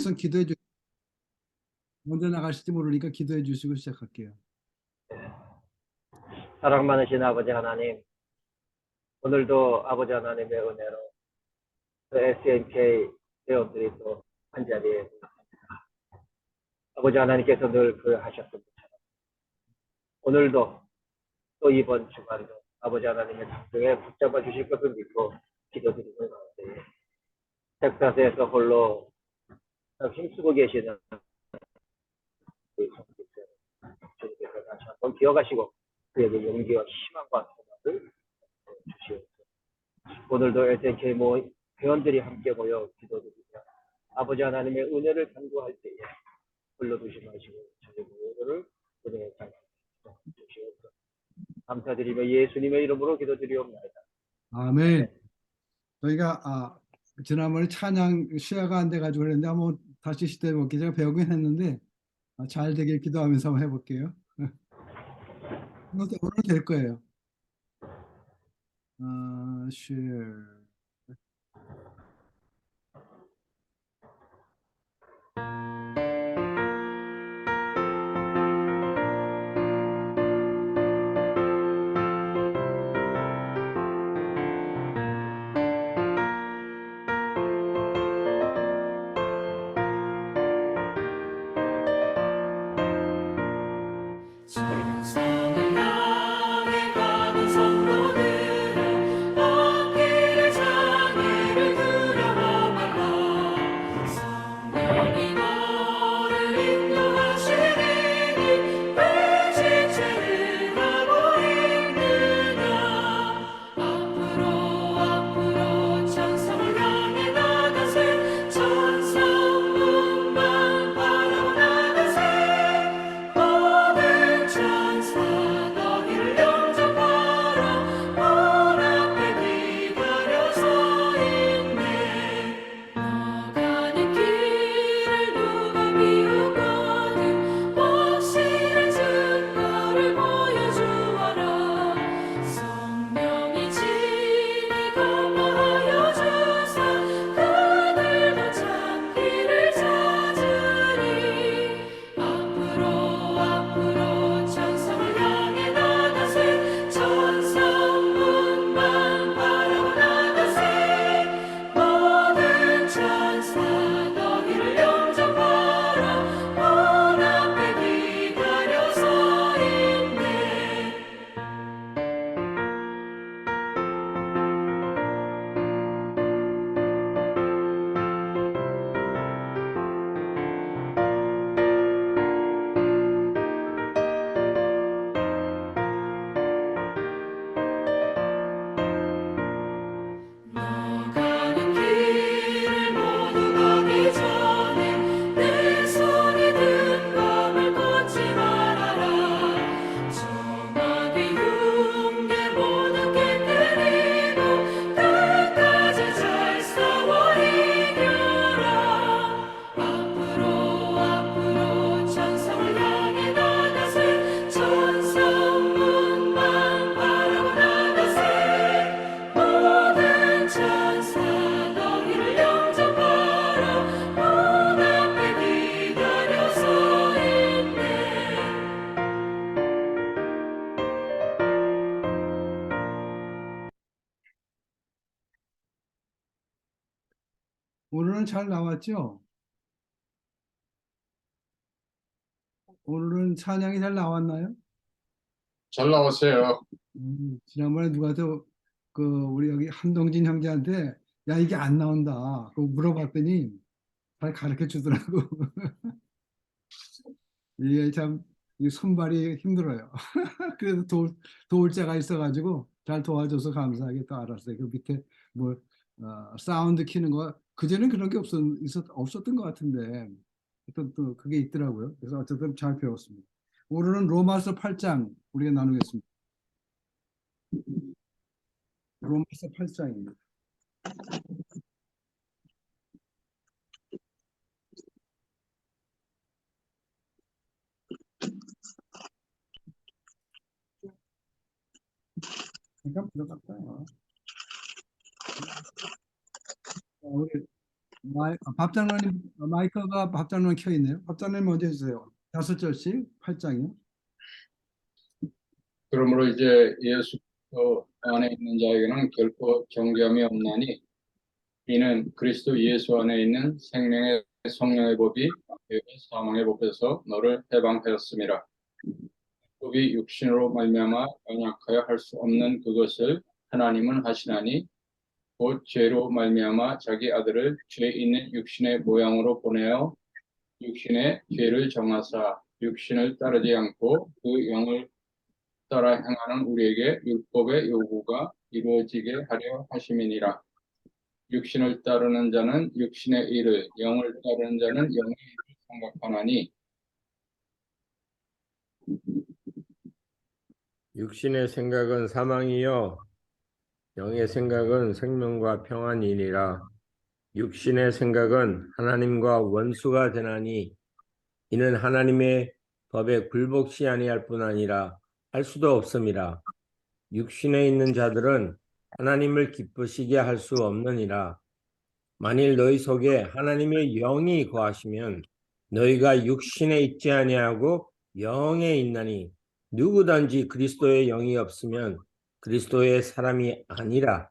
우선 기도해 주, 먼저 나가실지 모르니까 기도해 주시고 시작할게요. 사랑 많으신 아버지 하나님, 오늘도 아버지 하나님의 은혜로 SNK 회원들이 또 한자리에 아버지 하나님께서 늘 하셨던 것처럼 오늘도 또 이번 주간도 아버지 하나님의 작정에 붙잡아 주실 것을 믿고 기도드리는 가운데 텍사스에서 홀로 힘쓰고 계시는 우리 성도들 주님께서 다시 한번 기억하시고 그에게 용기와 희망과 소망을 주시옵소서. 오늘도 SNK 회원들이 함께 모여 기도드리며 아버지 하나님의 은혜를 간구할 때에 불러주시 마시고 저희 모두를 은혜에 주시옵소서. 감사드리며 예수님의 이름으로 기도드리옵나이다. 아멘. 저희가 지난번에 찬양 시야가 안 돼가지고 그랬는데 한번 다시 시도해 볼게요. 제가 배우긴 했는데 잘 되길 기도하면서 한번 해볼게요. 오늘 될 거예요. share. 천성을 향해 가는 성도들아 앞길에 장애를 두려워 말라. 성령이 너를 인도하시리니 왜 지체를 하고 있느냐. 앞으로 천성을 향해 나가세. 천성문만 바라보 나가세. 모든 천사 너희를 영접하라. 문 앞에 기다려 서 있네. 너가는 길을 누가 비우거든 확실한 증거를 보여주어라. 성령이 친히 건너하여 주사 그들도 참 길을 찾으리. 앞으로 천성을 향해 나가세. 천성문만 바라보 나가세. 모든 천사 너희를 영접하라. 문 앞에 기다려 서 있네. 너가는 길을 모두 가기 전에 내 손에 든 검을 꽂지 말아라. 정하게 흉계 모두 깨뜨리고 끝까지 잘 싸워 이겨라. 앞으로 천성을 향해 나가세. 천성문만 바라보 나가세. 모든 천사 너희를 영접하라. 문 앞에 기다려 서 있네. 오늘은 잘 나왔죠? 오늘은 찬양이 잘 나왔나요? 잘 나왔어요. 지난번에 누가 우리 여기 한동진 형제한테 야 이게 안 나온다. 그거 물어봤더니 잘 가르쳐 주더라고. 이게 참 이 손발이 힘들어요. 그래도 도울 자가 있어가지고 잘 도와줘서 감사하게 또 알았어요. 그 밑에 뭐 사운드 키는 거 그전엔 그런 게 없었던 것 같은데 또 그게 있더라고요. 그래서 어쨌든 잘 배웠습니다. 오늘은 로마서 8장 우리가 나누겠습니다. 로마서 8장입니다. 잠깐 들어갔다. 우리 밥장로님 마이크가 밥장로님 켜 있네요. 밥장로님 먼저 해주세요. 5절씩 8장이요. 그러므로 이제 예수 안에 있는 자에게는 결코 정죄함이 없나니 이는 그리스도 예수 안에 있는 생명의 성령의 법이 사망의 법에서 너를 해방하였음이라. 법이 육신으로 말미암아 언약하여 할 수 없는 그것을 하나님은 하시나니 곧 죄로 말미암아 자기 아들을 죄 있는 육신의 모양으로 보내어 육신의 죄를 정하사 육신을 따르지 않고 그 영을 따라 행하는 우리에게 율법의 요구가 이루어지게 하려 하심이니라. 육신을 따르는 자는 육신의 일을, 영을 따르는 자는 영의 일을 생각하나니 육신의 생각은 사망이요 영의 생각은 생명과 평안이니라. 육신의 생각은 하나님과 원수가 되나니 이는 하나님의 법에 굴복시 아니할 뿐 아니라 할 수도 없음이라. 육신에 있는 자들은 하나님을 기쁘시게 할 수 없느니라. 만일 너희 속에 하나님의 영이 거하시면 너희가 육신에 있지 아니하고 영에 있나니 누구든지 그리스도의 영이 없으면 그리스도의 사람이 아니라.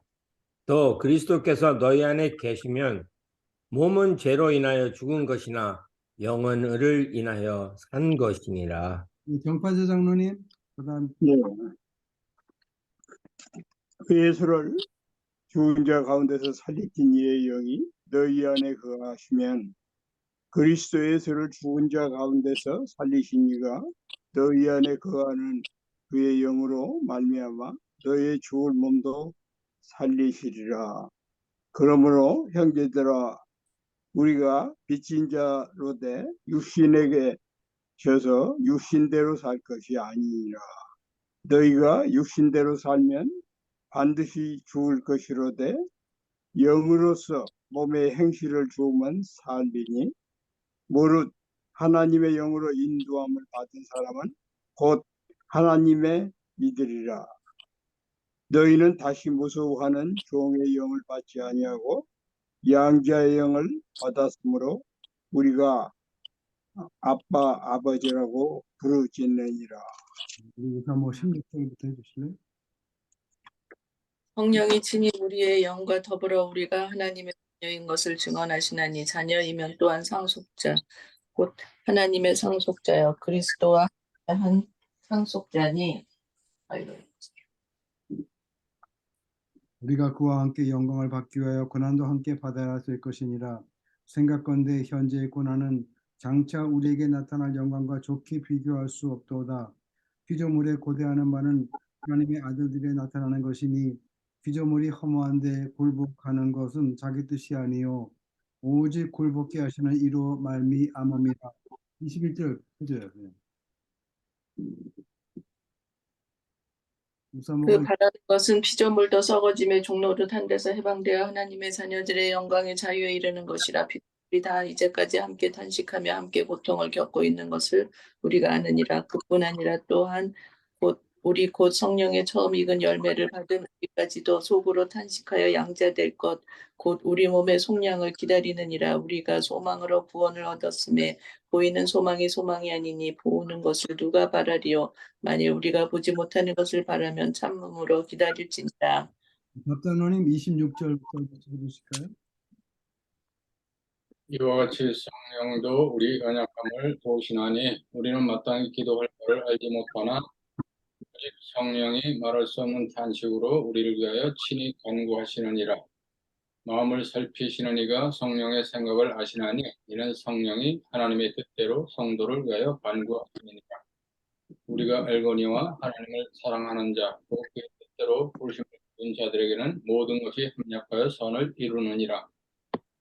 또 그리스도께서 너희 안에 계시면 몸은 죄로 인하여 죽은 것이나 영은 의를 인하여 산 것이니라. 정파재 장로님, 그다음 네. 그 예수를 죽은 자 가운데서 살리신 이의 영이 너희 안에 거하시면 그리스도 예수를 죽은 자 가운데서 살리신 이가 너희 안에 거하는 그의 영으로 말미암아 너희의 죽을 몸도 살리시리라. 그러므로 형제들아 우리가 빚진 자로되 육신에게 져서 육신대로 살 것이 아니니라. 너희가 육신대로 살면 반드시 죽을 것이로되 영으로서 몸의 행실을 주면 살리니 무릇 하나님의 영으로 인도함을 받은 사람은 곧 하나님의 이들이라. 너희는 다시 무서워하는 종의 영을 받지 아니하고 양자의 영을 받았으므로 우리가 아빠 아버지라고 부르짖느니라. 우리 사모 16절부터 해주실래요? 성령이 친히 우리의 영과 더불어 우리가 하나님의 자녀인 것을 증언하시나니 자녀이면 또한 상속자 곧 하나님의 상속자여 그리스도와 한 상속자니. 아이고. 우리가 그와 함께 영광을 받기 위하여 고난도 함께 받아야 될 것이니라. 생각건대 현재의 고난은 장차 우리에게 나타날 영광과 좋게 비교할 수 없도다. 피조물에 고대하는 바는 하나님의 아들들에 나타나는 것이니 피조물이 허무한데 굴복하는 것은 자기 뜻이 아니요 오직 굴복케 하시는 이로 말미암음이라. 21절 해줘요. 그냥. 그 우사모가 바라는 것은 피조물도 썩어짐의 종로릇 한 데서 해방되어 하나님의 자녀들의 영광의 자유에 이르는 것이라. 피조물이 다 이제까지 함께 탄식하며 함께 고통을 겪고 있는 것을 우리가 아느니라. 그뿐 아니라 또한 우리 곧 성령의 처음 익은 열매를 받은 우리까지도 속으로 탄식하여 양자될 것 곧 우리 몸의 속량을 기다리느니라. 우리가 소망으로 구원을 얻었음에 보이는 소망이 소망이 아니니 보는 것을 누가 바라리요. 만일 우리가 보지 못하는 것을 바라면 참음으로 기다릴지니라. 박단호님 26절부터 해주실까요? 이와 같이 성령도 우리 연약함을 도우시나니 우리는 마땅히 기도할 바를 알지 못하나 오직 성령이 말할 수 없는 탄식으로 우리를 위하여 친히 간구하시느니라. 마음을 살피시는 이가 성령의 생각을 아시나니 이는 성령이 하나님의 뜻대로 성도를 위하여 간구하시느니라. 우리가 알거니와 하나님을 사랑하는 자, 또 그의 뜻대로 부르심을 받은 자들에게는 모든 것이 합력하여 선을 이루느니라.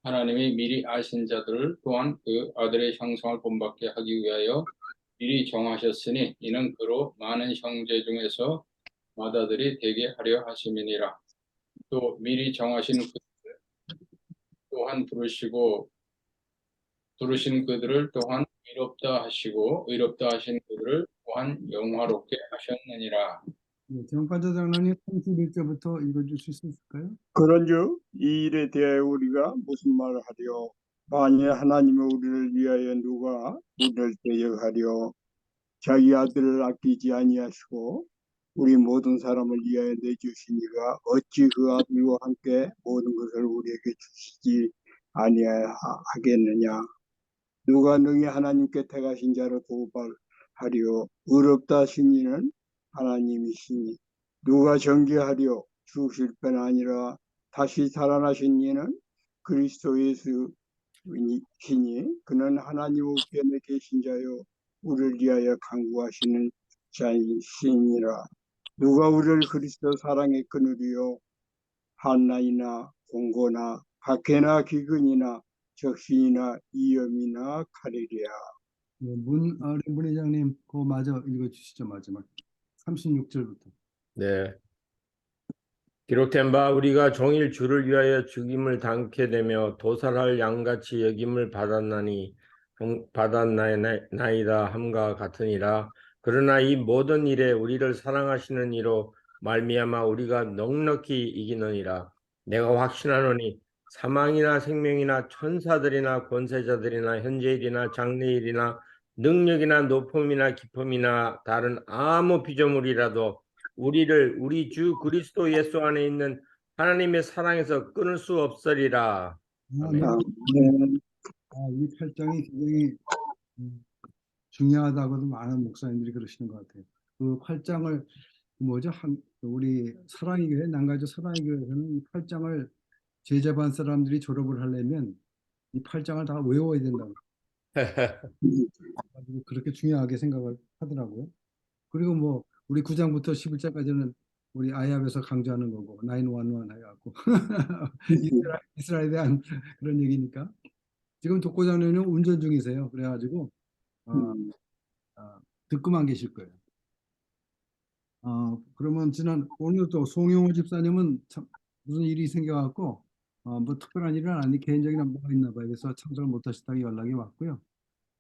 하나님이 미리 아신 자들을 또한 그 아들의 형상을 본받게 하기 위하여 미리 정하셨으니 이는 그로 많은 형제 중에서 맏아들이 되게 하려 하심이니라. 또 미리 정하신 그들 또한 부르신 그들을 또한 의롭다 하시고 의롭다 하신 그들을 또한 영화롭게 하셨느니라. 네, 정판자 장로님 31절부터 읽어줄 수 있을까요? 그런즉 이 일에 대하여 우리가 무슨 말을 하리요? 만일 하나님은 우리를 위하여 누가 우리를 대적하려 자기 아들을 아끼지 아니하시고 우리 모든 사람을 위하여 내주시니가 어찌 그 아들과 함께 모든 것을 우리에게 주시지 아니하겠느냐? 누가 능히 하나님께 택하신 자로 도발하리요? 의롭다 하신 이는 하나님이시니 누가 정죄하리요? 죽으실 뿐 아니라 다시 살아나신 이는 그리스도 예수이시니 그는 하나님 우편에 계신 자요 우리를 위하여 간구하시는 자이시니라. 누가 우리를 그리스도 사랑에 끊으리요? 한나이나 공고나 박해나 기근이나 적신이나 위험이나 칼이랴. 네, 문 회장님 그거 마저 읽어주시죠. 마지막 36절부터. 네. 기록된 바 우리가 종일 주를 위하여 죽임을 당케 되며 도살할 양같이 여김을 받았나이다 함과 같으니라. 그러나 이 모든 일에 우리를 사랑하시는 이로 말미암아 우리가 넉넉히 이기느니라. 내가 확신하노니 사망이나 생명이나 천사들이나 권세자들이나 현재일이나 장래일이나 능력이나 높음이나 깊음이나 다른 아무 피조물이라도 우리를 우리 주 그리스도 예수 안에 있는 하나님의 사랑에서 끊을 수 없으리라. 아멘. 아멘. 이 8장이 굉장히 중요하다고도 많은 목사님들이 그러시는 것 같아요. 그 8장을 뭐죠? 우리 사랑의 교회, 난가주 사랑의 교회에서는 이 8장을 제자반 사람들이 졸업을 하려면 이 8장을 다 외워야 된다고. 가지고 그렇게 중요하게 생각을 하더라고요. 그리고 뭐 우리 9장부터 11장까지는 우리 아이합에서 강조하는 거고 911 해갖고 이스라엘에 대한 그런 얘기니까 지금 독고장로는 운전 중이세요. 그래가지고 어, 듣고만 계실 거예요. 그러면 오늘 또 송영호 집사님은 참 무슨 일이 생겨갖고 뭐 특별한 일은 아니 개인적인 뭐가 있나 봐요. 그래서 참석을 못하셨다고 연락이 왔고요.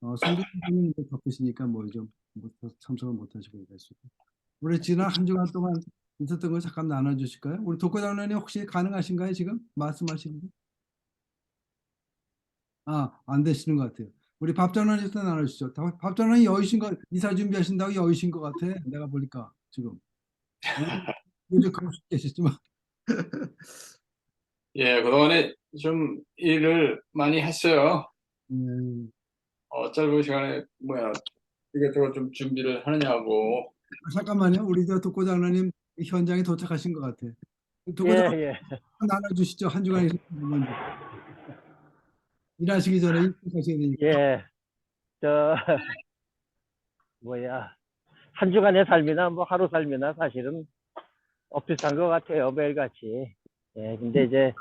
성교수님은 바쁘시니까 뭐좀 참석을 못하시고 계시고 우리 지난 한 주간 동안 있었던 거 잠깐 나눠주실까요? 우리 독고장로님 혹시 가능하신가요? 지금 말씀하시는 거? 안 되시는 것 같아요. 우리 밥전원에서 나눠주시죠. 밥전원이 여의신 거 이사 준비하신다고 여의신 것 같아. 내가 보니까 지금 요즘 그럴 수 계시지만 예, 그동안에 좀 일을 많이 했어요. 음, 짧은 시간에 이것저것 좀 준비를 하느냐고. 잠깐만요. 우리 저 독고장로님 현장에 도착하신 것 같아. 예, 독고장로 예, 나눠주시죠. 한 주간 있었던 일하시기 전에 일하셔야 되니까. 예. 저, 한 주간의 삶이나 뭐 하루 삶이나 사실은 비슷한 것 같아요. 매일같이. 예, 근데 이제,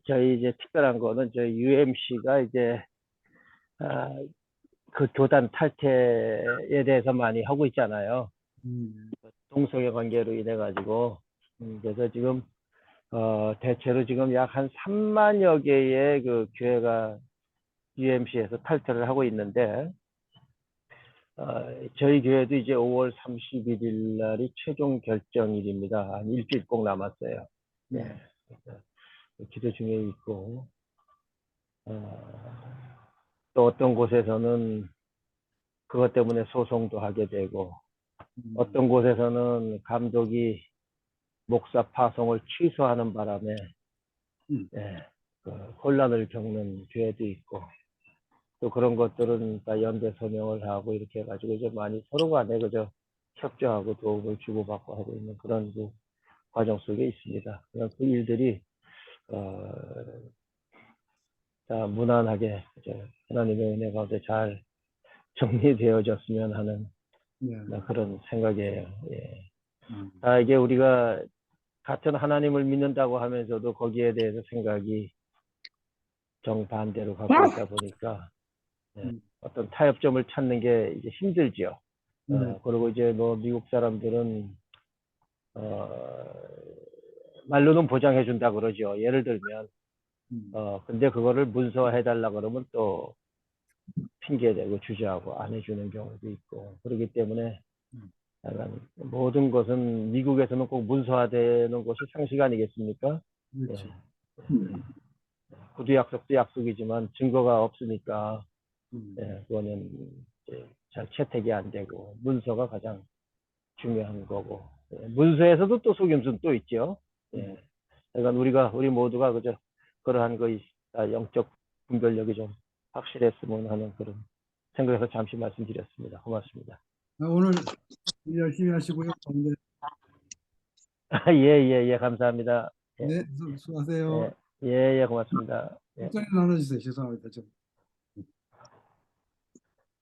저희 이제 특별한 거는 저희 UMC가 이제, 그 교단 탈퇴에 대해서 많이 하고 있잖아요. 음, 동성애 관계로 인해 가지고 그래서 지금 대체로 지금 약 한 3만여 개의 그 교회가 UMC에서 탈퇴를 하고 있는데 저희 교회도 이제 5월 31일 날이 최종 결정일입니다. 한 일주일 꼭 남았어요. 네. 그래서 기도 중에 있고 또 어떤 곳에서는 그것 때문에 소송도 하게 되고 어떤 곳에서는 감독이 목사 파송을 취소하는 바람에 그 혼란을 겪는 교회도 있고 또 그런 것들은 다 연대 서명을 하고 이렇게 해가지고 이제 많이 서로 간에 그저 협조하고 도움을 주고받고 하고 있는 그런 그 과정 속에 있습니다. 그런 그 일들이 다 무난하게 이제 하나님의 은혜 가운데 잘 정리되어졌으면 하는 네. 그런 생각이에요. 예. 음, 이게 우리가 같은 하나님을 믿는다고 하면서도 거기에 대해서 생각이 정반대로 갖고 있다 보니까 어떤 타협점을 찾는 게 이제 힘들죠. 네. 그리고 이제 뭐 미국 사람들은 말로는 보장해 준다 그러죠. 예를 들면 근데 그거를 문서화해 달라 그러면 또 핑계대고 주저하고 안 해주는 경우도 있고 그렇기 때문에 약간 모든 것은 미국에서는 꼭 문서화되는 것이 상식 아니겠습니까? 그렇죠. 예. 음, 구두 약속도 약속이지만 증거가 없으니까 음. 그거는 이제 잘 채택이 안 되고 문서가 가장 중요한 거고 문서에서도 또 속임수는 또 있죠. 그러니까 우리 모두가 그저 그러한 거이 영적 분별력이 좀 확실했으면 하는 그런 생각에서 잠시 말씀드렸습니다. 고맙습니다. 오늘 열심히 하시고요. 네, 예, 감사합니다. 예, 네, 수고하세요. 고맙습니다. 예. 목소리 나눠주세요. 죄송합니다. 좀.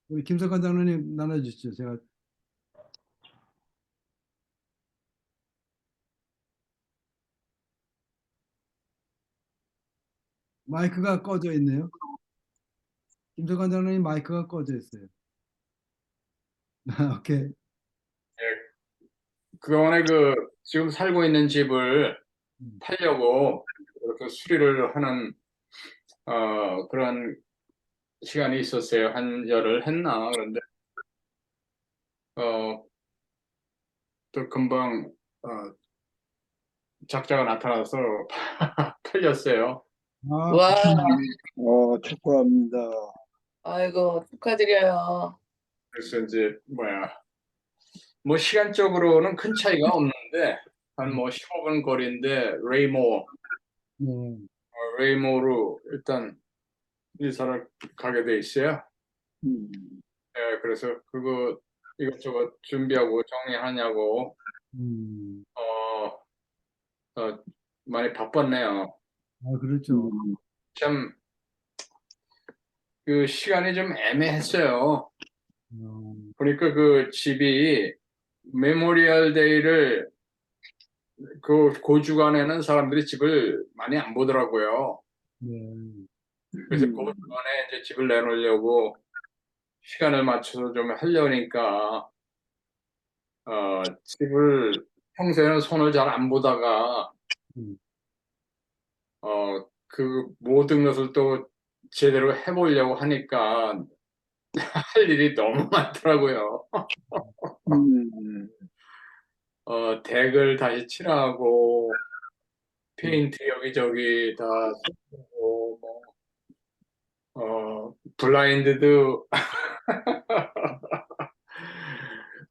우리 김석환 장로님 나눠주시죠. 제가 마이크가 꺼져 있네요. 김석환 장로님 마이크가 꺼져 있어요. 오케이. 그동안에 지금 살고 있는 집을 음. 팔려고 이렇게 수리를 하는, 그런 시간이 있었어요. 한 열흘 했나. 그런데, 또 금방, 작자가 나타나서 팔렸어요. 아, 와, 축하합니다. 아이고, 축하드려요. 그래서 이제, 뭐 시간적으로는 큰 차이가 없는데, 한 뭐 15분 거리인데, 네. 레이모로 일단 이사를 가게 돼 있어요. 음, 예, 그래서 이것저것 준비하고 정리하냐고, 음. 어, 많이 바빴네요. 그렇죠. 참, 그 시간이 좀 애매했어요. 어, 보니까 그 집이 메모리얼 데이를 그 주간에는 사람들이 집을 많이 안 보더라고요. 네. 그래서 그 주간에 이제 집을 내놓으려고 시간을 맞춰서 좀 하려니까, 집을 평소에는 손을 잘 안 보다가, 음. 그 모든 것을 또 제대로 해보려고 하니까 할 일이 너무 많더라고요. 음, 덱을 다시 칠하고, 페인트 여기저기 다 섞고, 블라인드도,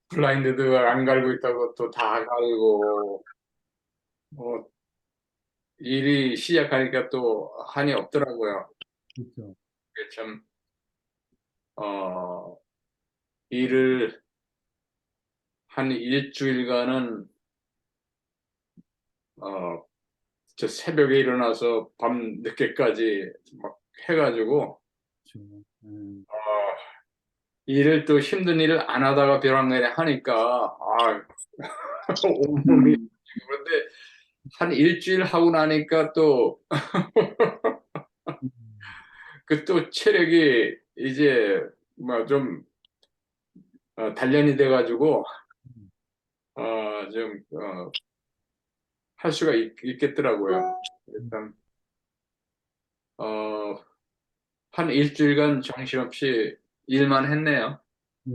블라인드도 안 갈고 있다고 또 다 갈고, 뭐, 일이 시작하니까 또 한이 없더라고요. 그렇죠. 그게 참, 일을 한 일주일간은, 어, 저 새벽에 일어나서 밤 늦게까지 막 해가지고, 그렇죠. 어, 일을 또 힘든 일을 안 하다가 벼랑내리 하니까, 온몸이, 음, 그런데 한 일주일 하고 나니까 또, 음. 그 또 체력이 이제 좀 단련이 돼가지고, 좀, 할 수가 있겠더라고요. 일단, 어, 한 일주일간 정신없이 일만 했네요. 네,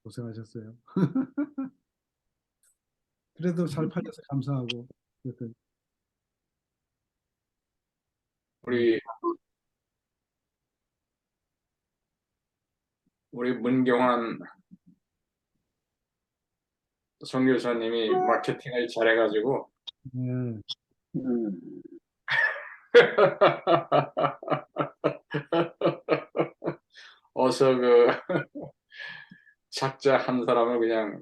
고생하셨어요. 그래도 잘 팔려서 감사하고. 어쨌든, 음. 우리, 우리 문경환 선교사님이 마케팅을 잘해가지고, 네. 음, 어서 작자 한 사람을 그냥,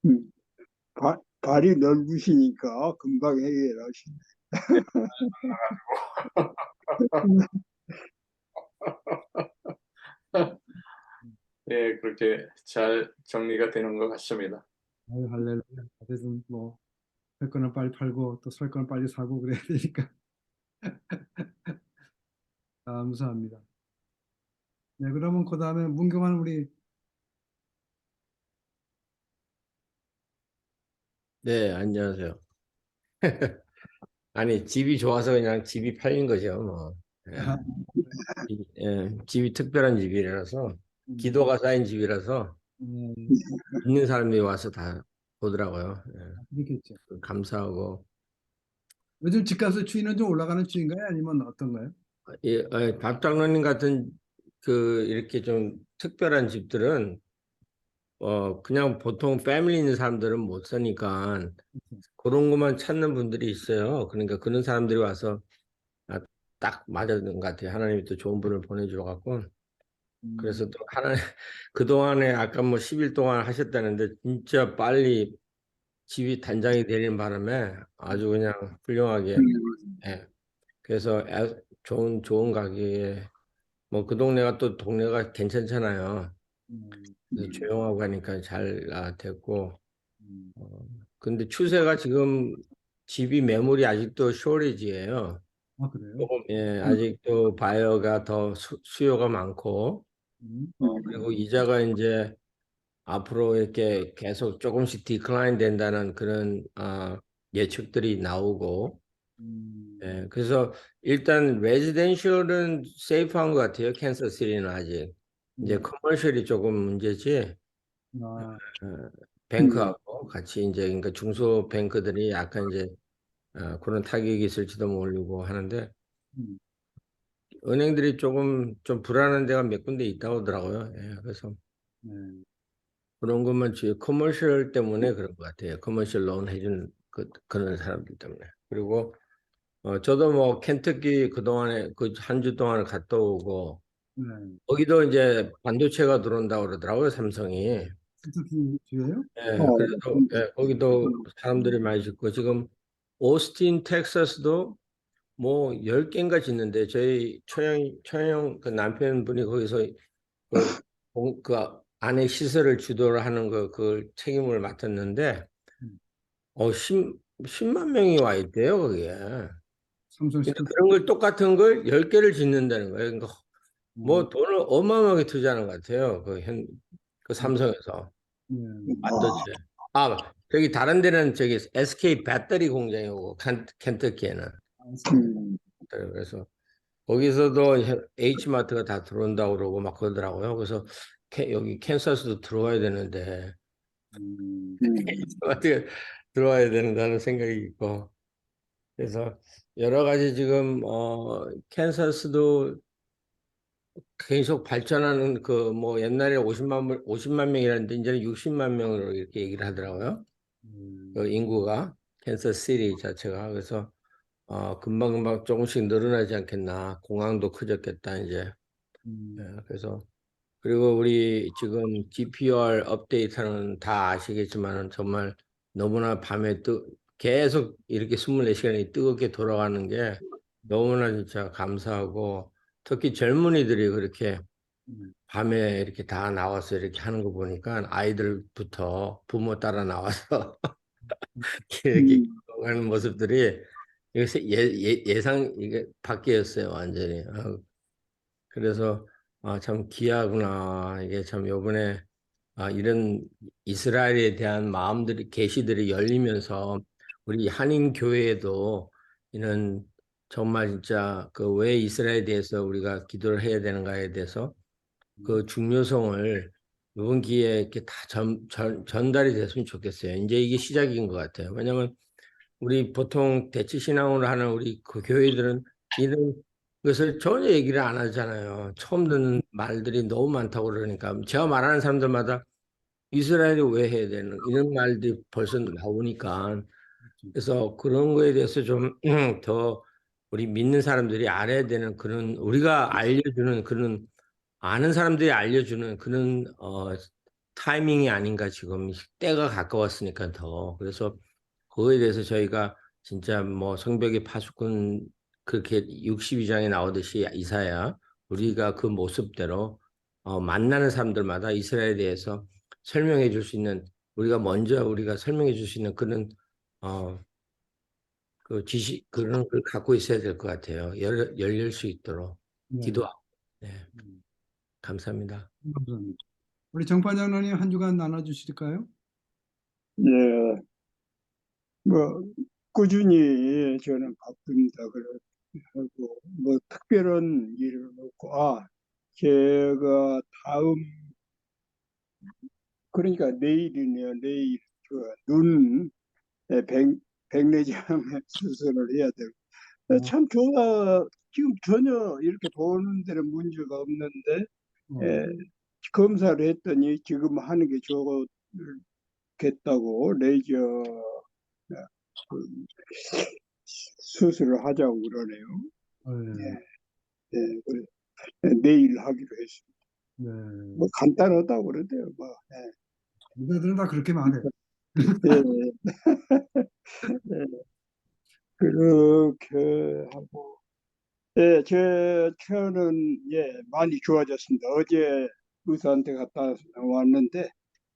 음. 발이 넓으시니까 금방 해결하시네. 예, 그렇게 잘 정리가 되는 것 같습니다. 할렐루야. 어쨌든 뭐, 살 거는 빨리 팔고 또 살 거는 빨리 사고 그래야 되니까. 감사합니다. 네, 그러면 그 다음에 문경환 우리 네, 안녕하세요. 아니, 집이 좋아서 그냥 집이 팔린 거죠, 뭐. 예, 집이 특별한 집이라서, 음, 기도가 쌓인 집이라서, 음, 있는 사람들이 와서 다 보더라고요. 그렇겠죠. 감사하고. 요즘 집값의 추이는 좀 올라가는 추인가요? 아니면 어떤가요? 예, 박 장로님 같은 그 이렇게 좀 특별한 집들은 그냥 보통 패밀리 있는 사람들은 못 사니까 그런 것만 찾는 분들이 있어요. 그러니까 그런 사람들이 와서 아, 딱 맞았는 것 같아요. 하나님이 또 좋은 분을 보내주러 갖고. 그래서 또 하나님 그동안에 아까 뭐 10일 동안 하셨다는데 진짜 빨리 집이 단장이 되는 바람에 아주 그냥 훌륭하게. 예. 그래서 좋은 가격에 뭐 그 동네가 또 동네가 괜찮잖아요. 음, 그래서 조용하고 하니까 잘 됐고. 음. 근데 추세가 지금 집이 매물이 아직도 쇼리지예요. 아, 그래요? 조금 아직도 바이어가 더 수요가 많고 음, 그리고 이자가 이제 앞으로 이렇게 계속 조금씩 디클라인 된다는 그런 예측들이 나오고 음, 예, 그래서 일단 레지덴셜은 세이프한 것 같아요. 캔서시티는 아직 이제 음. 커머셜이 조금 문제지. 아, 어, 뱅크하고 같이 이제 그러니까 중소 뱅크들이 약간 이제 그런 타격이 있을지도 모르고 하는데 음, 은행들이 조금 좀 불안한 데가 몇 군데 있다고 하더라고요. 예, 그래서 네. 그런 것만 주의 커머셜 때문에 그런 것 같아요. 커머셜 론 해준 그런 사람들 때문에. 그리고 저도 뭐 켄터키 그동안에 그 한 주 동안 갔다 오고 네. 거기도 이제 반도체가 들어온다고 그러더라고요, 삼성이. 특히 뒤에요? 예, 그래도 거기도 사람들이 많이 짓고 지금 오스틴, 텍사스도 뭐 10개인가 짓는데 저희 초영 그 남편분이 거기서 그, 그 안에 시설을 주도를 하는 그 책임을 맡았는데 음, 10만 명이 와 있대요, 거기에. 삼성 근데 시청. 그런 걸 똑같은 걸 10개를 짓는다는 거예요. 그러니까 음, 뭐 돈을 어마어마하게 투자하는 것 같아요. 그 음, 삼성에서. 네. 반도체. 저기 다른 데는 저기 SK 배터리 공장이 오고 켄터키에는. 그래서 거기서도 H마트가 다 들어온다고 그러고 막 그러더라고요. 그래서 여기 캔사스도 들어와야 되는데 음, 어떻게 들어와야 된다는 생각이 있고. 그래서 여러 가지 지금 캔사스도 계속 발전하는 그 뭐 옛날에 50만 명이라는데 이제는 60만 명으로 이렇게 얘기를 하더라고요. 그 음, 인구가 캔서시티 자체가 그래서 금방금방 조금씩 늘어나지 않겠나. 공항도 커졌겠다 이제. 예, 음, 그래서 그리고 우리 지금 GPR 업데이트는 다 아시겠지만은 정말 너무나 계속 이렇게 24시간이 뜨겁게 돌아가는 게 너무나 진짜 감사하고 특히 젊은이들이 그렇게 음, 밤에 이렇게 다 나와서 이렇게 하는 거 보니까 아이들부터 부모 따라 나와서 이렇게 하는 모습들이 이게 예상 이게 밖이었어요 완전히. 그래서 참 귀하구나. 이게 참 요번에 이런 이스라엘에 대한 마음들이 계시들이 열리면서 우리 한인 교회에도 이런 정말 진짜 그 왜 이스라엘에 대해서 우리가 기도를 해야 되는가에 대해서 그 중요성을 이번 기회에 이렇게 다 전달이 됐으면 좋겠어요. 이제 이게 시작인 것 같아요. 왜냐하면 우리 보통 대치 신앙으로 하는 우리 그 교회들은 이런 것을 전혀 얘기를 안 하잖아요. 처음 듣는 말들이 너무 많다고 그러니까 제가 말하는 사람들마다 이스라엘이 왜 해야 되는 이런 말들이 벌써 나오니까 그래서 그런 거에 대해서 좀 더 우리 믿는 사람들이 알아야 되는 그런 우리가 알려주는 그런 아는 사람들이 알려주는 그런 타이밍이 아닌가 지금 때가 가까웠으니까 더 그래서 그거에 대해서 저희가 진짜 뭐 성벽의 파수꾼 그렇게 62장에 나오듯이 이사야 우리가 그 모습대로 만나는 사람들마다 이스라엘에 대해서 설명해 줄 수 있는 우리가 설명해 줄 수 있는 그런 어, 그 지식 그런 걸 갖고 있어야 될 것 같아요. 열릴 수 있도록 네. 기도하고. 네, 감사합니다. 감사합니다. 우리 정판 장로님 한 주간 나눠주실까요? 예, 뭐 꾸준히 저는 바쁩니다. 그리고 뭐 특별한 일은 없고, 제가 다음 그러니까 내일이네요. 내일 눈 백내장 수술을 해야 되고 어, 참 좋아. 지금 전혀 이렇게 보는 데는 문제가 없는데 어, 에, 검사를 했더니 지금 하는 게 좋겠다고 레이저 그 수술을 하자고 그러네요. 네, 예, 그래. 내일 하기로 했습니다. 네. 뭐 간단하다고 그러대요. 뭐. 의사들은 다 그렇게 말해. 예, 예, 예. 그렇게 하고 예, 제 체온은 많이 좋아졌습니다. 어제 의사한테 갔다 왔는데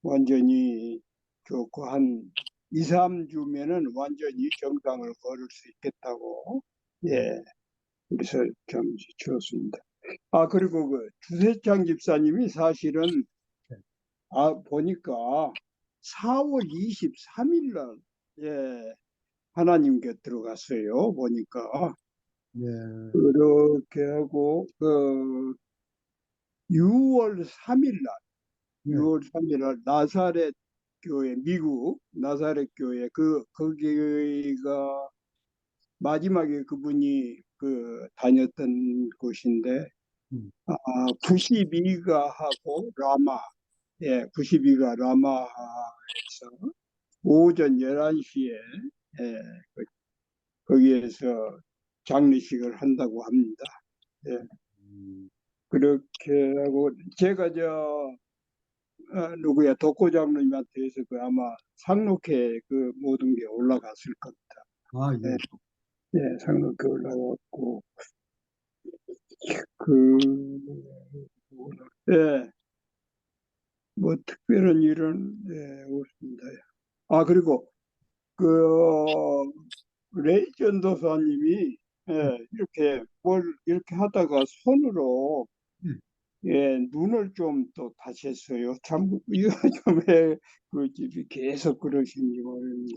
완전히 좋고 한 2, 3주면은 완전히 정상을 걸을 수 있겠다고 예, 그래서 참 좋습니다. 아, 그리고 그 주세창 집사님이 사실은 보니까 4월 23일 날 하나님 곁으로 갔어요. 보니까 네, 그렇게 하고 그 6월 3일 날 네, 6월 3일 날 나사렛 교회 미국 나사렛 교회 거기가 마지막에 그분이 다녔던 곳인데 음, 92가 하고 라마 92가 라마에서 오전 11시에 예, 거기에서 장례식을 한다고 합니다. 예, 음, 그렇게 하고 제가 누구야 독고장로님한테 해서 아마 상록회 모든 게 올라갔을 겁니다. 아, 예. 예, 상록회 올라갔고 그 예, 뭐 특별한 일은 없습니다. 그리고 그 레이 전도사님이 이렇게 뭘 이렇게 하다가 손으로 예. 눈을 좀 또 다쳤어요. 참 이거 좀왜 그 집이 계속 그러신지 모르겠는데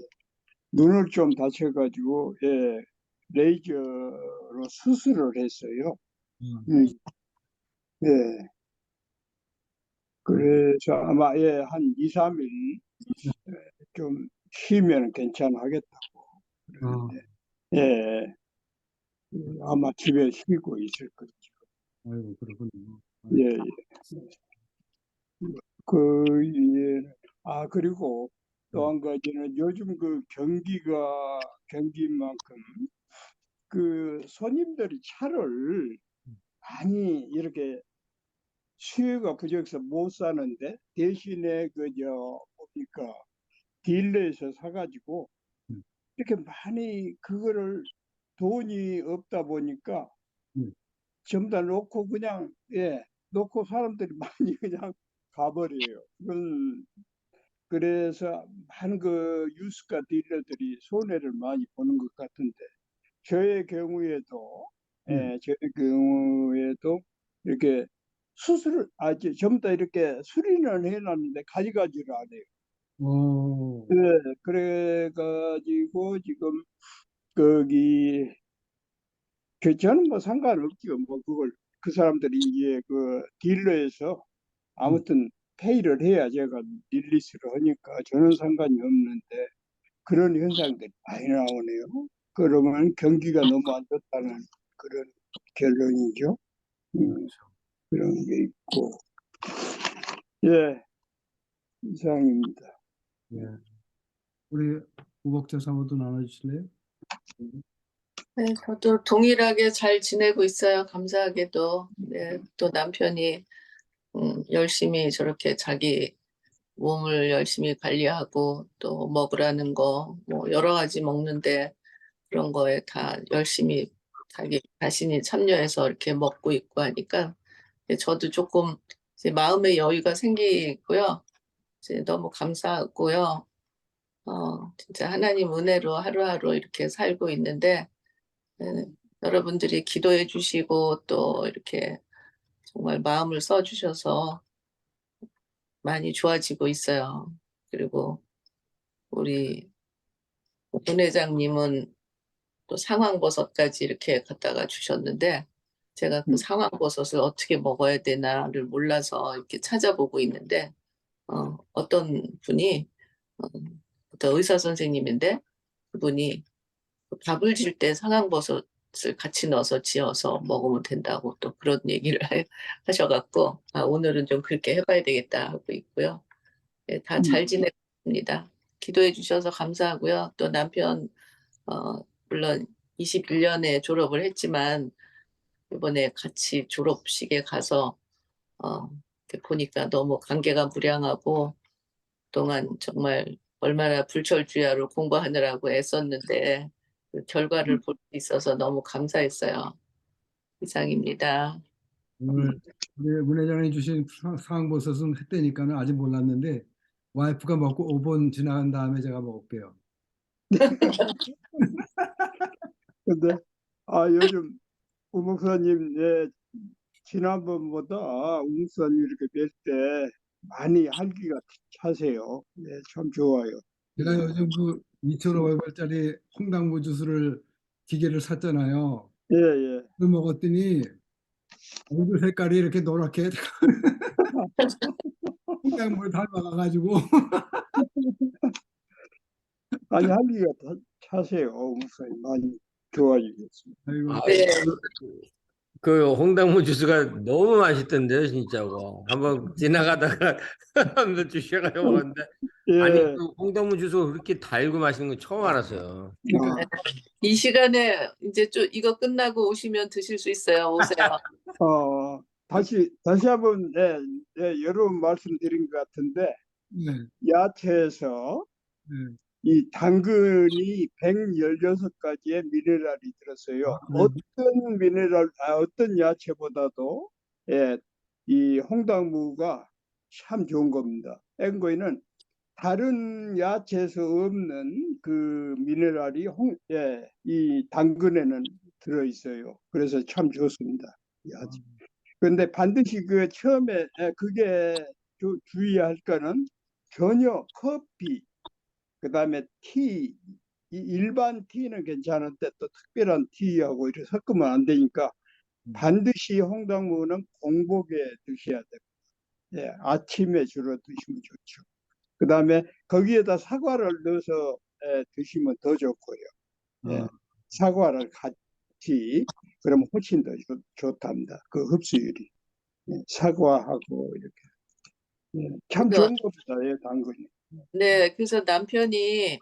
눈을 좀 다쳐가지고 레이저로 수술을 했어요. 음, 예. 그래서 아마 한 2, 3일 좀 쉬면 괜찮아하겠다고 아, 그러는데 예. 아마 집에 쉬고 있을 거죠. 아이고, 그렇군요. 예, 아이고, 예. 예. 그리고 또 네. 한 가지는 요즘 경기만큼 손님들이 차를 많이 이렇게 수요가 부족해서 못 사는데 대신에 보니까 딜러에서 사가지고 음, 이렇게 많이 그거를 돈이 없다 보니까 음, 전부 다 놓고 그냥 놓고 사람들이 많이 그냥 가버려요. 그래서 많은 유스가 딜러들이 손해를 많이 보는 것 같은데 저의 경우에도 예. 저의 경우에도 이렇게 수술을 전부 다 이렇게 수리는 해놨는데 가져가지를 않아요. 오, 그래가지고 지금 거기 저는 뭐 상관없죠. 뭐 그걸 그 사람들이 이제 딜러에서 음, 아무튼 페이를 해야 제가 릴리스를 하니까 저는 상관이 없는데 그런 현상들이 많이 나오네요. 그러면 경기가 너무 안 좋다는 그런 결론이죠. 음, 그렇죠. 그런 게 있고 예 이상입니다. 예. 우리 우복자 사모도 나눠주실래요? 네, 저도 동일하게 잘 지내고 있어요. 감사하게도. 네, 또 남편이 열심히 저렇게 자기 몸을 열심히 관리하고 또 먹으라는 거, 뭐 여러 가지 먹는데 그런 거에 다 열심히 자기 자신이 참여해서 이렇게 먹고 있고 하니까 저도 조금 이제 마음의 여유가 생기고요. 이제 너무 감사하고요. 진짜 하나님 은혜로 하루하루 이렇게 살고 있는데 여러분들이 기도해 주시고 또 이렇게 정말 마음을 써 주셔서 많이 좋아지고 있어요. 그리고 우리 문 회장님은 또 상황버섯까지 이렇게 갖다가 주셨는데 제가 그 음, 상황버섯을 어떻게 먹어야 되나를 몰라서 이렇게 찾아보고 있는데 어떤 분이 어떤 의사 선생님인데 그분이 밥을 질 때 상황버섯을 같이 넣어서 지어서 먹으면 된다고 또 그런 얘기를 하셔갖고 오늘은 좀 그렇게 해봐야 되겠다 하고 있고요. 네, 다 잘 지내고 있습니다. 기도해 주셔서 감사하고요. 또 남편 물론 21년에 졸업을 했지만 이번에 같이 졸업식에 가서 이렇게 보니까 너무 관계가 무량하고 그동안 정말 얼마나 불철주야로 공부하느라고 애썼는데 그 결과를 볼 수 있어서 너무 감사했어요. 이상입니다. 오늘 우리 문 회장이 주신 상황버섯은 했다니까는 아직 몰랐는데 와이프가 먹고 5분 지나간 다음에 제가 먹을게요. 근데 요즘 우 목사님, 예, 지난번보다 우 목사님 이렇게 뵐 때 많이 활기가 차세요. 예, 참 좋아요. 제가 요즘 그 2,500원짜리 홍당무 주스를 기계를 샀잖아요. 예, 예. 그걸 먹었더니 얼굴 색깔이 이렇게 노랗게 홍당무를 닮아가가지고 아니 활기가 차세요. 우 목사님 많이 좋아지겠습니다. 아이고 아, 네, 그 홍당무 주스가 너무 맛있던데요, 진짜고. 한번 지나가다가 한번 주셔가지고 먹었는데, 아니, 예, 그 홍당무 주스가 그렇게 달고 맛있는 거 처음 알았어요. 그러니까 이 시간에 이제 좀 이거 끝나고 오시면 드실 수 있어요. 오세요. 다시 한번 여러 번 말씀드린 것 같은데 네, 야채에서 네. 이 당근이 116가지의 미네랄이 들었어요. 그래요? 어떤 야채보다도 이 홍당무가 참 좋은 겁니다. 앵거이는 다른 야채에서 없는 그 미네랄이 이 당근에는 들어 있어요. 그래서 참 좋습니다. 야채. 그런데 반드시 그 처음에 그게 주의할 거는 전혀 커피, 그다음에 티, 이 일반 티는 괜찮은데 또 특별한 티하고 이렇게 섞으면 안 되니까 반드시 홍당무는 공복에 드셔야 돼요. 예, 아침에 주로 드시면 좋죠. 그다음에 거기에다 사과를 넣어서 드시면 더 좋고요. 예, 아, 사과를 같이 그러면 훨씬 더 좋답니다. 그 흡수율이. 사과하고 이렇게. 참 그래서 좋은 겁니다. 예, 당근이. 네, 그래서 남편이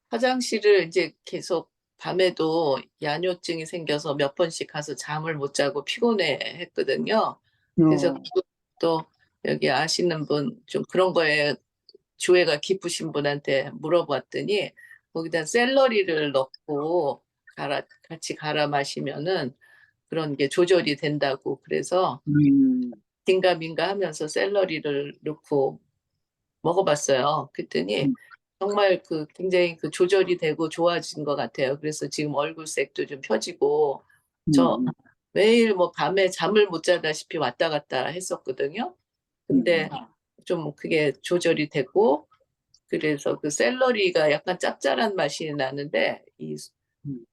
화장실을 이제 계속 밤에도 야뇨증이 생겨서 몇 번씩 가서 잠을 못 자고 피곤해 했거든요. 그래서 어, 또 여기 아시는 분 좀 그런 거에 주애가 깊으신 분한테 물어봤더니 거기다 샐러리를 넣고 같이 갈아 마시면은 그런 게 조절이 된다고 그래서 음, 긴가민가 하면서 샐러리를 넣고 먹어봤어요. 그랬더니 정말 그 굉장히 그 조절이 되고 좋아진 것 같아요. 그래서 지금 얼굴색도 좀 펴지고 저 음, 매일 뭐 밤에 잠을 못 자다시피 왔다 갔다 했었거든요. 근데 좀 그게 조절이 되고 그래서 그 샐러리가 약간 짭짤한 맛이 나는데 이 음,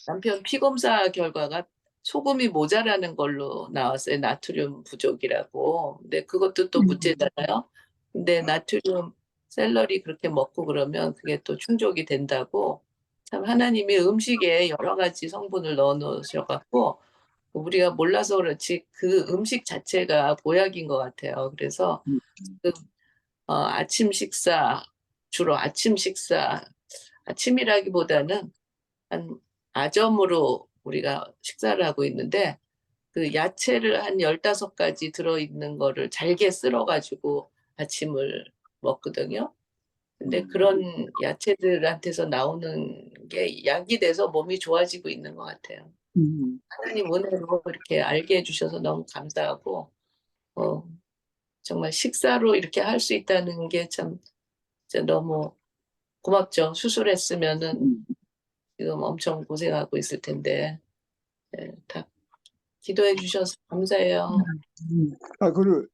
남편 피 검사 결과가 소금이 모자라는 걸로 나왔어요. 나트륨 부족이라고. 근데 그것도 또 문제잖아요. 근데 나트륨 샐러리 그렇게 먹고 그러면 그게 또 충족이 된다고 참 하나님이 음식에 여러 가지 성분을 넣어 놓으셔갖고 우리가 몰라서 그렇지 그 음식 자체가 보약인 것 같아요. 그래서 음, 그, 아침 식사 주로 아침 식사 아침이라기보다는 한 아점으로 우리가 식사를 하고 있는데 그 야채를 한 15가지 들어있는 거를 잘게 쓸어가지고 아침을 먹거든요. 근데 그런 야채들한테서 나오는 게 약이 돼서 몸이 좋아지고 있는 것 같아요. 음. 하나님 은혜로 이렇게 알게 해주셔서 너무 감사하고 어, 정말 식사로 이렇게 할 수 있다는 게 참 너무 고맙죠. 수술했으면은 지금 엄청 고생하고 있을 텐데 다 기도해 주셔서 감사해요. 그리고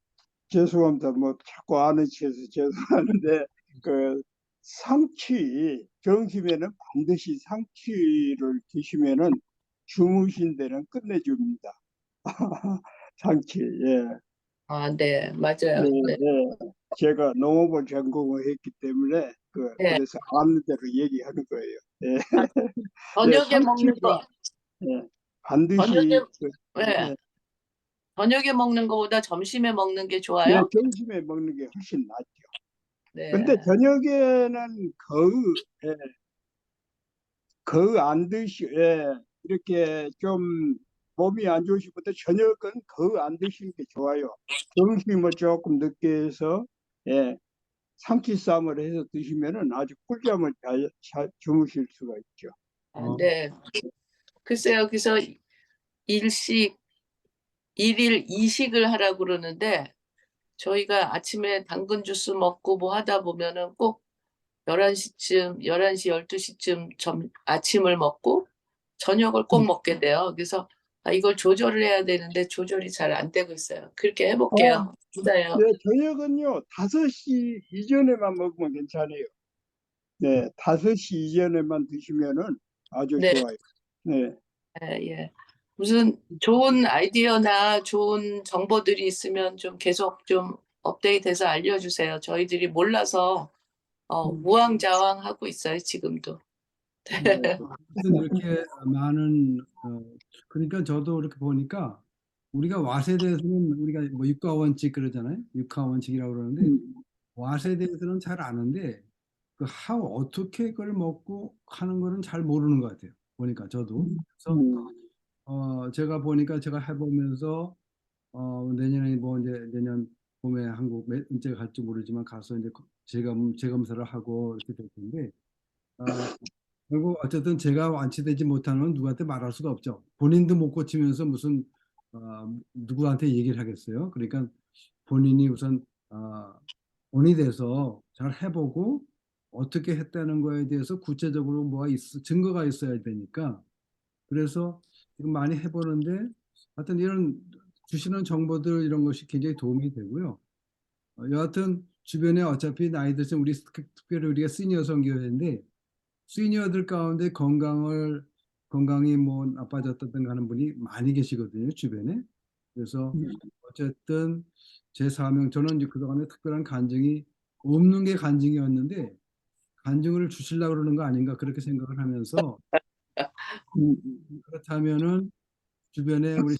죄송합니다. 뭐 자꾸 아는 체해서 죄송하는데 그 상치 점심에는 반드시 상치를 드시면은 주무신 데는 끝내줍니다. 상치. 예. 아, 네, 네, 맞아요. 네, 네. 제가 농업을 전공을 했기 때문에 네. 그래서 아는 대로 얘기하는 거예요. 네, 네, 저녁에 먹는 상추가 거, 네, 저녁에, 반드시 네, 네, 저녁에 먹는 거보다 점심에 먹는 게 네, 좋아요? 점심에 먹는 게 훨씬 낫죠. 근데 네, 저녁에는 예, 거의 안 이렇게 좀 몸이 안 좋으신 분들 저녁은 거의 안 드시는 게 좋아요. 점심을 조금 늦게 해서 예, 상치쌈을 해서 드시면은 아주 꿀잠을 잘 주무실 수가 있죠. 아, 어, 네. 글쎄요, 그래서 일식, 일일 이식을 하라고 그러는데, 저희가 아침에 당근 주스 먹고 뭐 하다 보면은 꼭 11시쯤, 11시, 12시쯤 아침을 먹고 저녁을 꼭 먹게 돼요. 그래서 이걸 조절을 해야 되는데 조절이 잘 안 되고 있어요. 그렇게 어, 해볼게요. 진짜요. 네, 저녁은요, 5시 이전에만 먹으면 괜찮아요. 네, 5시 이전에만 드시면은 아주 네, 좋아요. 네. 예, 예. 무슨 좋은 아이디어나 좋은 정보들이 있으면 좀 계속 좀 업데이트해서 알려주세요. 저희들이 몰라서 우왕좌왕하고 있어요, 지금도. 네. 무슨 이렇게 많은 그러니까 저도 이렇게 보니까 우리가 왓에 대해서는 우리가 뭐 육가원칙 그러잖아요. 육가원칙이라고 그러는데 음, 왓에 대해서는 잘 아는데 그 어떻게 그걸 먹고 하는 거는 잘 모르는 것 같아요. 보니까 저도. 그래서 음, 제가 보니까 제가 해보면서 내년에 뭐 이제 내년 봄에 한국 언제 갈지 모르지만 가서 이제 재검사를 하고 이렇게 될 텐데 어, 결국 어쨌든 제가 완치되지 못하는 건 누구한테 말할 수가 없죠. 본인도 못 고치면서 무슨 누구한테 얘기를 하겠어요. 그러니까 본인이 우선 본이 돼서 잘 해보고 어떻게 했다는 거에 대해서 구체적으로 증거가 있어야 되니까 그래서 지금 많이 해보는데 하여튼 이런 주시는 정보들 이런 것이 굉장히 도움이 되고요. 여하튼 주변에 어차피 나이 드신 특별히 우리가 시니어 선교회인데 시니어들 가운데 건강이 뭐 나빠졌다든가 하는 분이 많이 계시거든요, 주변에. 그래서 음. 어쨌든 제 사명, 저는 이제 그동안에 특별한 간증이 없는 게 간증이었는데 간증을 주시려고 그러는 거 아닌가 그렇게 생각을 하면서 그렇다면은 주변에 우리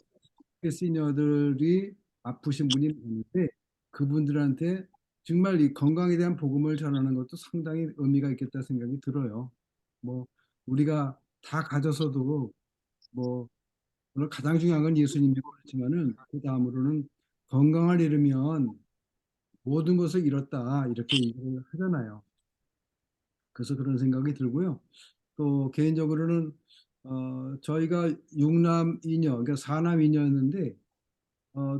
시니어들이 아프신 분이 많은데 그분들한테 정말 이 건강에 대한 복음을 전하는 것도 상당히 의미가 있겠다 생각이 들어요. 뭐 우리가 다 가져서도 뭐 물론 가장 중요한 건 예수님이고 그렇지만은 그 다음으로는 건강을 잃으면 모든 것을 잃었다 이렇게 얘기를 하잖아요. 그래서 그런 생각이 들고요. 또 개인적으로는 저희가 6남 2녀, 그러니까 4남 2녀였는데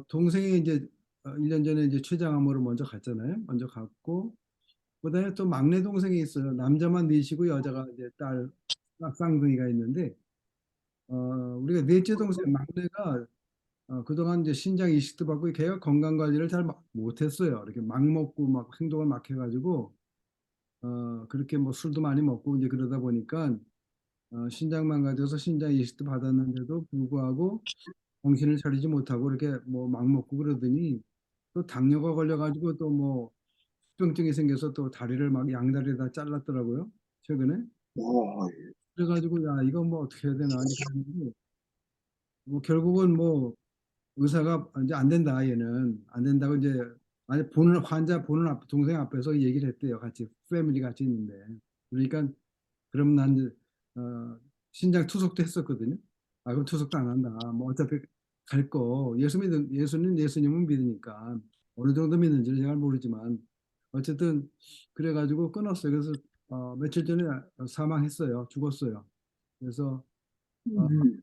동생이 이제 1년 전에 이제 췌장암으로 먼저 갔잖아요. 먼저 갔고 그다음에 또 막내 동생이 있어요. 남자만 넷이고 여자가 이제 딸 쌍둥이가 있는데 우리가 넷째 동생 막내가 그동안 이제 신장 이식도 받고 걔가 건강 관리를 잘 못했어요. 이렇게 막 먹고 막 행동을 막 해가지고 그렇게 뭐 술도 많이 먹고 이제 그러다 보니까 신장 망가져서 신장 이식도 받았는데도 불구하고 정신을 차리지 못하고 이렇게 뭐 막 먹고 그러더니 또 당뇨가 걸려가지고 또 뭐 수병증이 생겨서 또 다리를 막 양다리를 다 잘랐더라고요. 최근에. 어, 그래가지고 야 이거 뭐 어떻게 해야 되나 이렇게 했는데 뭐 결국은 뭐 의사가 이제 안 된다 얘는 안 된다고 이제 아니 환자 보는 동생 앞에서 얘기를 했대요. 같이 패밀리 같이 있는데 그러니까 그럼 난 이제, 신장 투석도 했었거든요. 그럼 투석도 안 한다. 뭐 어차피 갈 거 예수님은 믿으니까 어느 정도 믿는지는 잘 모르지만 어쨌든 그래가지고 끊었어요. 그래서 며칠 전에 사망했어요. 죽었어요. 그래서 어, 음.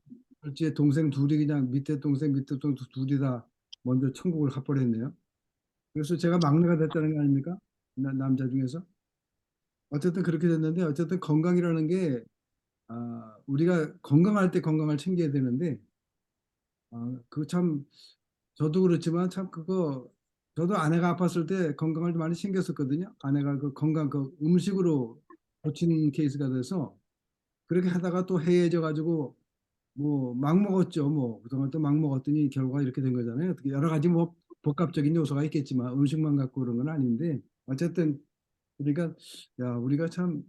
제 동생 둘이 그냥 밑에 동생 둘이 다 먼저 천국을 가버렸네요. 그래서 제가 막내가 됐다는 거 아닙니까? 남자 중에서. 어쨌든 그렇게 됐는데 어쨌든 건강이라는 게 우리가 건강할 때 건강을 챙겨야 되는데 그 참 저도 그렇지만 참 그거 저도 아내가 아팠을 때 건강을 많이 챙겼었거든요. 아내가 그 건강 그 음식으로 고친 케이스가 돼서 그렇게 하다가 또 해이해져 가지고 뭐 막 먹었죠. 뭐 그동안 또 막 먹었더니 결과가 이렇게 된 거잖아요. 어떻게 여러 가지 뭐 복합적인 요소가 있겠지만 음식만 갖고 그런 건 아닌데 어쨌든 우리가 참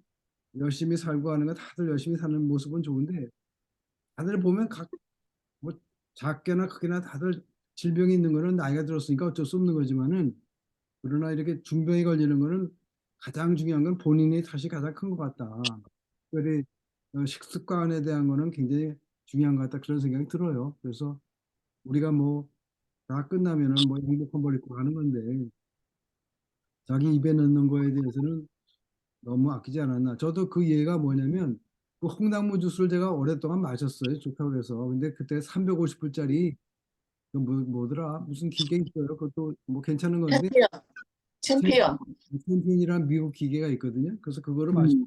열심히 살고 하는 거 다들 열심히 사는 모습은 좋은데 다들 보면 뭐 작게나 크게나 다들 질병이 있는 거는 나이가 들었으니까 어쩔 수 없는 거지만은 그러나 이렇게 중병이 걸리는 거는 가장 중요한 건 본인의 탓이 가장 큰 것 같다. 특별히 식습관에 대한 거는 굉장히 중요한 것 같다 그런 생각이 들어요. 그래서 우리가 뭐 다 끝나면은 뭐 행복한 걸 입고 가는 건데 자기 입에 넣는 거에 대해서는 너무 아끼지 않았나. 저도 그 예가 뭐냐면 그 홍당무 주스를 제가 오랫동안 마셨어요. 좋다고 해서. 근데 그때 350불짜리 그 뭐더라 무슨 기계 있어요. 그것도 뭐 괜찮은 건데 챔피언, 챔피언. 챔피언이란 미국 기계가 있거든요. 그래서 그거를 음,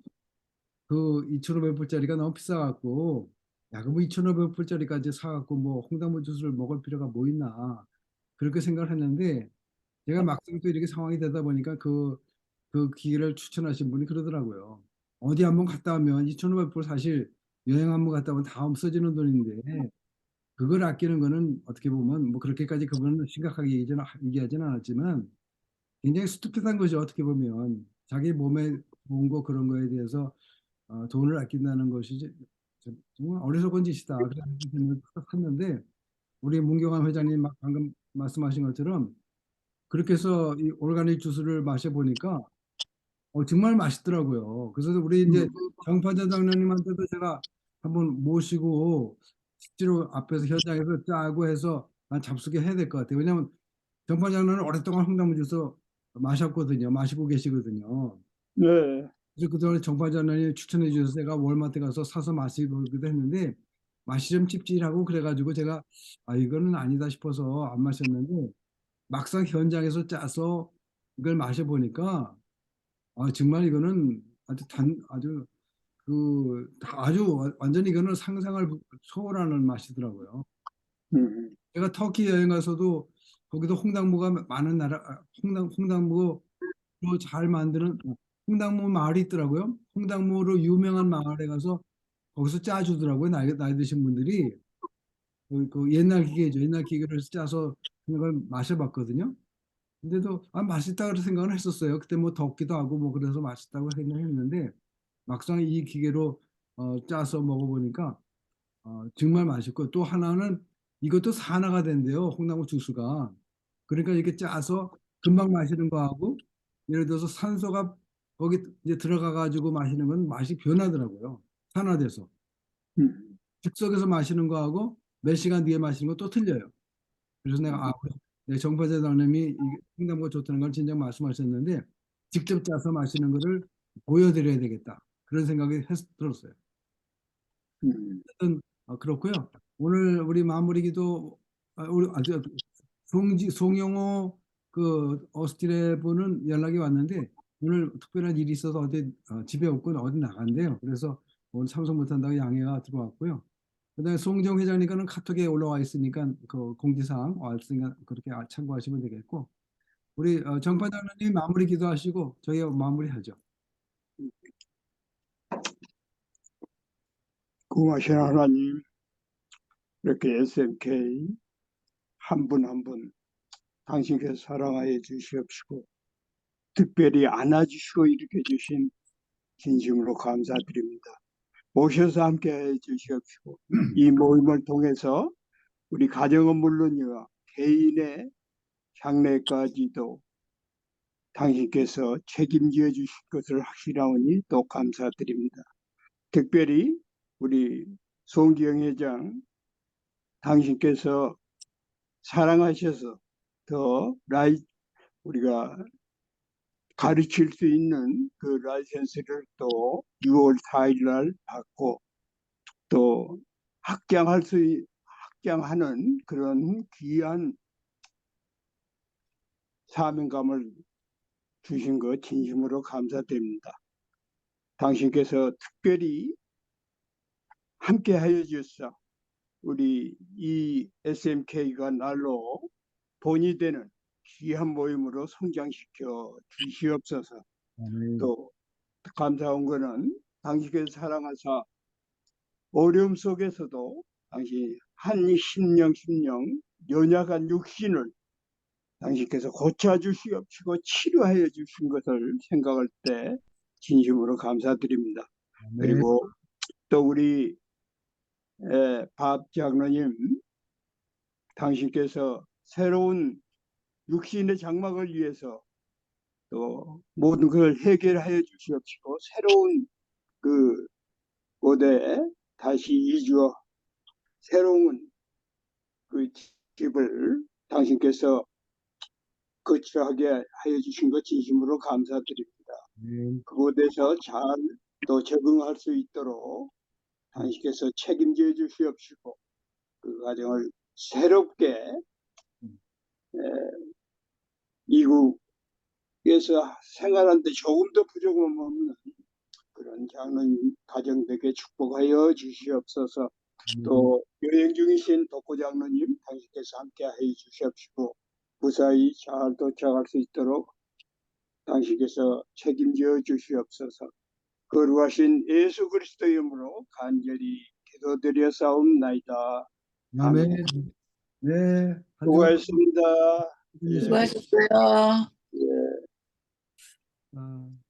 그 2,500불짜리가 너무 비싸갖고 야, 그뭐 2,500불짜리까지 사갖고 뭐 홍당무 주스를 먹을 필요가 뭐 있나 그렇게 생각을 했는데 제가 막상 또 이렇게 상황이 되다 보니까 그 기회를 추천하신 분이 그러더라고요. 어디 한번 갔다 오면 2,500불 사실 여행 한번 갔다 오면 다 없어지는 돈인데 그걸 아끼는 거는 어떻게 보면 뭐 그렇게까지 그분은 심각하게 얘기하지는 않았지만 굉장히 스투핏한 거죠. 어떻게 보면 자기 몸에 좋은 거 그런 거에 대해서 돈을 아낀다는 것이 정말 어리석은 짓이다. 그래서 샀는데 우리 문경환 회장님 방금 말씀하신 것처럼 그렇게 해서 이 오르가닉 주스를 마셔보니까 정말 맛있더라고요. 그래서 우리 이제 음, 정파자 장로님한테도 제가 한번 모시고 실제로 앞에서 현장에서 짜고 해서 잡수게 해야 될 것 같아요. 왜냐하면 정파자 장로는 오랫동안 홍당무 주스 마셨거든요. 마시고 계시거든요. 네. 그래서 그동안 정파자 장로님이 추천해 주셔서 제가 월마트 가서 사서 마시기도 했는데 맛이 좀 찝찝하고 그래가지고 제가 이거는 아니다 싶어서 안 마셨는데 막상 현장에서 짜서 이걸 마셔보니까 정말 이거는 아주 완전히 이거는 상상을 초월하는 맛이더라고요. 음, 제가 터키 여행 가서도 거기도 홍당무가 많은 나라, 홍당무로 잘 만드는 홍당무 마을이 있더라고요. 홍당무로 유명한 마을에 가서 거기서 짜주더라고요. 나이 드신 분들이 그 옛날 기계죠. 옛날 기계를 짜서 그걸 마셔봤거든요. 근데도 맛있다고 생각은 했었어요. 그때 뭐 덥기도 하고 뭐 그래서 맛있다고 했는데 막상 이 기계로 짜서 먹어보니까 정말 맛있고 또 하나는 이것도 산화가 된대요. 홍나무 주스가. 그러니까 이렇게 짜서 금방 마시는 거하고 예를 들어서 산소가 거기 이제 들어가 가지고 마시는 건 맛이 변하더라고요. 산화돼서. 음, 즉석에서 마시는 거하고 몇 시간 뒤에 마시는 거 또 틀려요. 그래서 내가 네, 정파재 장님이 횡단보가 좋다는 걸 진작 말씀하셨는데 직접 짜서 마시는 거를 보여드려야 되겠다. 그런 생각이 들었어요. 음. 하여튼 그렇고요. 오늘 우리 마무리 기도 우리 송영호 그 어스틴의 분은 연락이 왔는데 오늘 특별한 일이 있어서 어디 집에 없고 어디 나간대요. 그래서 오늘 참석 못한다고 양해가 들어왔고요. 그다음에 송정 회장님과는 카톡에 올라와 있으니까 그 공지사항 왔으니까 그렇게 참고하시면 되겠고 우리 정파장님 마무리 기도하시고 저희 마무리하죠. 고마신 하나님, 이렇게 SMK 한 분 한 분 당신께서 사랑하여 주시옵시고 특별히 안아주시고 일으켜 주신 진심으로 감사드립니다. 오셔서 함께 해 주시옵시고 이 모임을 통해서 우리 가정은 물론이요 개인의 장래까지도 당신께서 책임져 주실 것을 확신하오니 또 감사드립니다. 특별히 우리 송기영 회장 당신께서 사랑하셔서 더 우리가 가르칠 수 있는 그 라이센스를 또 6월 4일 날 받고 또 확장하는 그런 귀한 사명감을 주신 것 진심으로 감사드립니다. 당신께서 특별히 함께 하여 주셔서 우리 이 SMK가 날로 본이 되는 귀한 모임으로 성장시켜 주시옵소서. 또 감사한 것은 당신께서 사랑하사 어려움 속에서도 당신 한 심령 연약한 육신을 당신께서 고쳐주시옵시고 치료하여 주신 것을 생각할 때 진심으로 감사드립니다. 네. 그리고 또 우리 밥 장로님, 당신께서 새로운 육신의 장막을 위해서 또 모든 것을 해결하여 주시옵시고 새로운 그 곳에 다시 이주어 새로운 그 집을 당신께서 거처하게 하여 주신 것 진심으로 감사드립니다. 네. 그곳에서 잘 또 적응할 수 있도록 당신께서 책임져 주시옵시고 그 가정을 새롭게 이국에서 생활하는데 조금 더 부족함 없는 그런 장로님 가정 되게 축복하여 주시옵소서. 또 여행 중이신 독고 장로님 당신께서 함께 해 주시옵시고 무사히 잘 도착할 수 있도록 당신께서 책임져 주시옵소서. 거룩하신 예수 그리스도 이름으로 간절히 기도드렸사옵나이다. 아멘. 네. 한 주간 수고하셨습니다. 고생하셨습니다. 수고하셨어요. 예. 아.